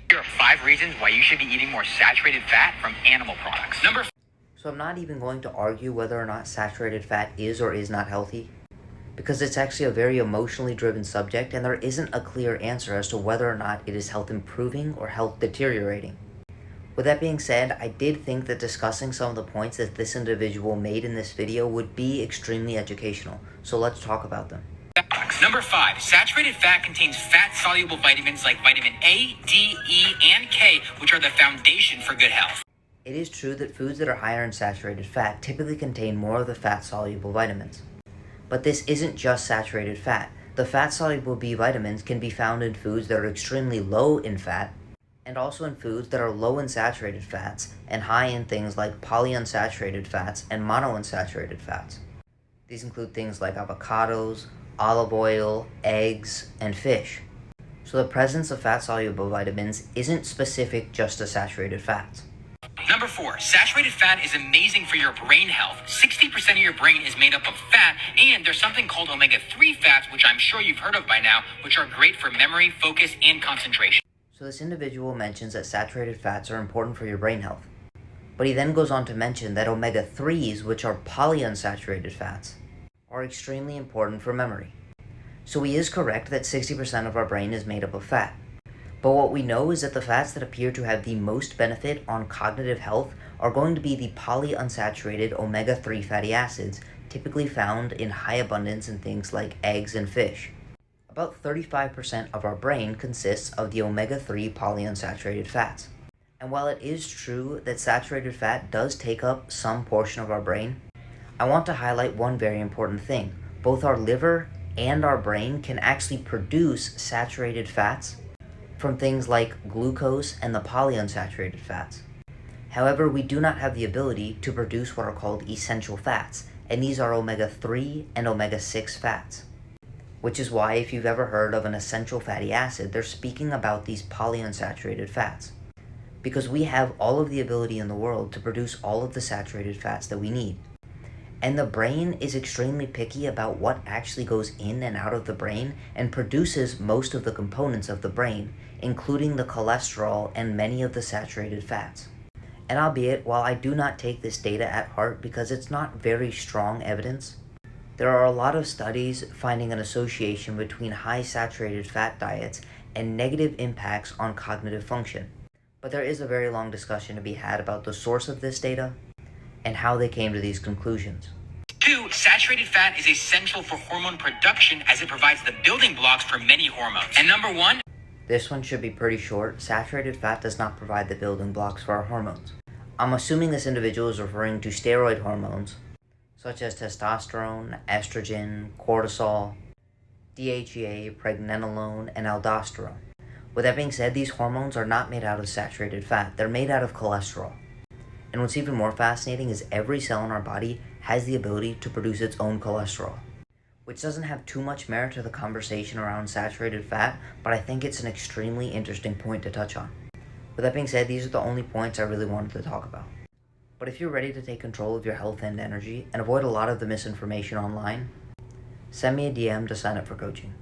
Here are 5 reasons why you should be eating more saturated fat from animal products. So I'm not even going to argue whether or not saturated fat is or is not healthy, because it's actually a very emotionally driven subject and there isn't a clear answer as to whether or not it is health improving or health deteriorating. With that being said, I did think that discussing some of the points that this individual made in this video would be extremely educational, so let's talk about them. Number 5, saturated fat contains fat-soluble vitamins like vitamin A, D, E, and K, which are the foundation for good health. It is true that foods that are higher in saturated fat typically contain more of the fat-soluble vitamins. But this isn't just saturated fat. The fat-soluble B vitamins can be found in foods that are extremely low in fat, and also in foods that are low in saturated fats and high in things like polyunsaturated fats and monounsaturated fats. These include things like avocados, olive oil, eggs, and fish. So the presence of fat-soluble vitamins isn't specific just to saturated fats. Number 4, saturated fat is amazing for your brain health. 60% of your brain is made up of fat, and there's something called omega-3 fats, which I'm sure you've heard of by now, which are great for memory, focus, and concentration. So this individual mentions that saturated fats are important for your brain health. But he then goes on to mention that omega-3s, which are polyunsaturated fats, are extremely important for memory. So he is correct that 60% of our brain is made up of fat. But what we know is that the fats that appear to have the most benefit on cognitive health are going to be the polyunsaturated omega-3 fatty acids, typically found in high abundance in things like eggs and fish. About 35% of our brain consists of the omega-3 polyunsaturated fats. And while it is true that saturated fat does take up some portion of our brain, I want to highlight one very important thing. Both our liver and our brain can actually produce saturated fats from things like glucose and the polyunsaturated fats. However, we do not have the ability to produce what are called essential fats, and these are omega-3 and omega-6 fats. Which is why if you've ever heard of an essential fatty acid, they're speaking about these polyunsaturated fats. Because we have all of the ability in the world to produce all of the saturated fats that we need. And the brain is extremely picky about what actually goes in and out of the brain and produces most of the components of the brain, including the cholesterol and many of the saturated fats. And albeit, while I do not take this data at heart because it's not very strong evidence, there are a lot of studies finding an association between high saturated fat diets and negative impacts on cognitive function. But there is a very long discussion to be had about the source of this data and how they came to these conclusions. 2, saturated fat is essential for hormone production as it provides the building blocks for many hormones. And number 1, this one should be pretty short. Saturated fat does not provide the building blocks for our hormones. I'm assuming this individual is referring to steroid hormones, such as testosterone, estrogen, cortisol, DHEA, pregnenolone, and aldosterone. With that being said, these hormones are not made out of saturated fat. They're made out of cholesterol. And what's even more fascinating is every cell in our body has the ability to produce its own cholesterol, which doesn't have too much merit to the conversation around saturated fat, but I think it's an extremely interesting point to touch on. With that being said, these are the only points I really wanted to talk about. But if you're ready to take control of your health and energy and avoid a lot of the misinformation online, send me a DM to sign up for coaching.